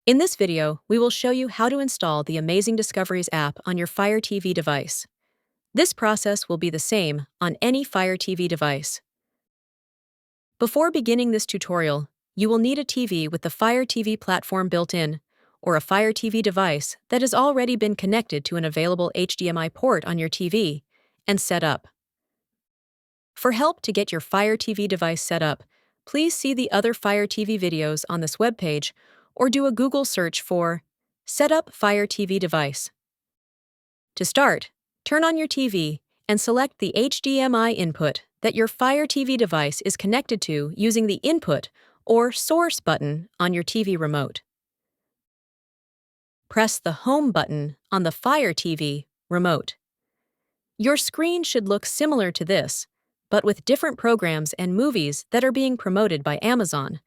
In this video, we will show you how to install the Amazing Discoveries app on your Fire TV device. This process will be the same on any Fire TV device. Before beginning this tutorial, you will need a TV with the Fire TV platform built in, or a Fire TV device that has already been connected to an available HDMI port on your TV and set up. For help to get your Fire TV device set up, please see the other Fire TV videos on this webpage or do a Google search for Set up Fire TV device. To start, turn on your TV and select the HDMI input that your Fire TV device is connected to using the Input or Source button on your TV remote. Press the Home button on the Fire TV remote. Your screen should look similar to this, but with different programs and movies that are being promoted by Amazon.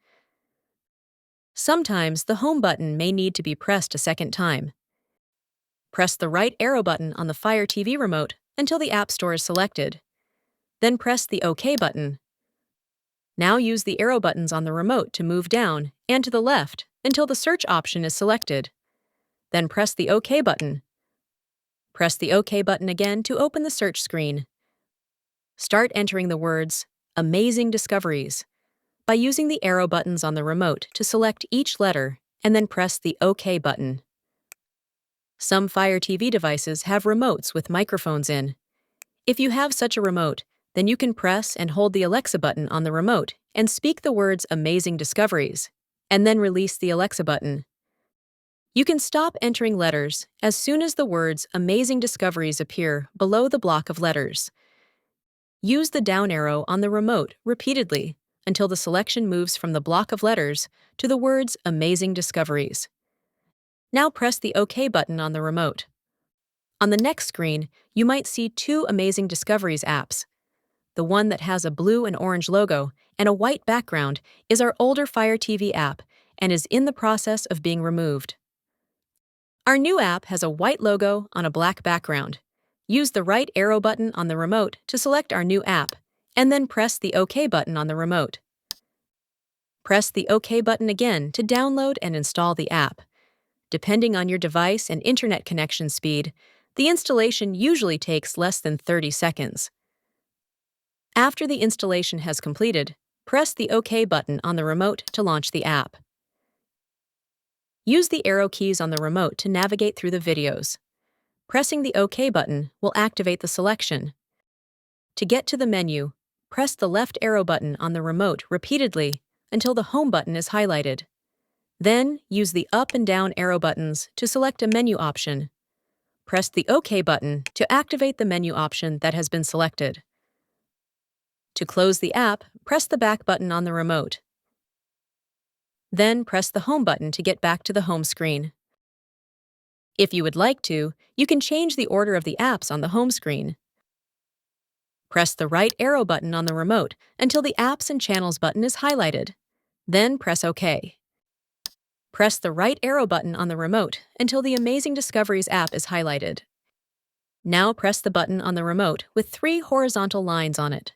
Sometimes the Home button may need to be pressed a second time. Press the right arrow button on the Fire TV remote until the App Store is selected. Then press the OK button. Now use the arrow buttons on the remote to move down and to the left until the search option is selected. Then press the OK button. Press the OK button again to open the search screen. Start entering the words Amazing Discoveries by using the arrow buttons on the remote to select each letter and then press the OK button. Some Fire TV devices have remotes with microphones in. If you have such a remote, then you can press and hold the Alexa button on the remote and speak the words Amazing Discoveries, and then release the Alexa button. You can stop entering letters as soon as the words Amazing Discoveries appear below the block of letters. Use the down arrow on the remote repeatedly until the selection moves from the block of letters to the words Amazing Discoveries. Now press the OK button on the remote. On the next screen, you might see two Amazing Discoveries apps. The one that has a blue and orange logo and a white background is our older Fire TV app and is in the process of being removed. Our new app has a white logo on a black background. Use the right arrow button on the remote to select our new app, and then press the OK button on the remote. Press the OK button again to download and install the app. Depending on your device and internet connection speed, the installation usually takes less than 30 seconds. After the installation has completed, press the OK button on the remote to launch the app. Use the arrow keys on the remote to navigate through the videos. Pressing the OK button will activate the selection. To get to the menu, press the left arrow button on the remote repeatedly until the Home button is highlighted. Then, use the up and down arrow buttons to select a menu option. Press the OK button to activate the menu option that has been selected. To close the app, press the back button on the remote. Then press the Home button to get back to the home screen. If you would like to, you can change the order of the apps on the home screen. Press the right arrow button on the remote until the Apps and Channels button is highlighted. Then press OK. Press the right arrow button on the remote until the Amazing Discoveries app is highlighted. Now press the button on the remote with 3 horizontal lines on it.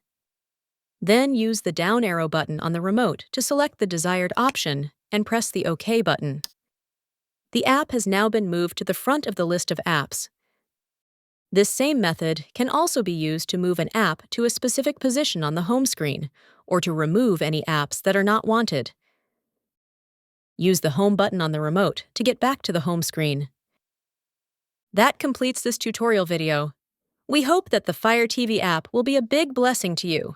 Then use the down arrow button on the remote to select the desired option and press the OK button. The app has now been moved to the front of the list of apps. This same method can also be used to move an app to a specific position on the home screen or to remove any apps that are not wanted. Use the Home button on the remote to get back to the home screen. That completes this tutorial video. We hope that the Fire TV app will be a big blessing to you.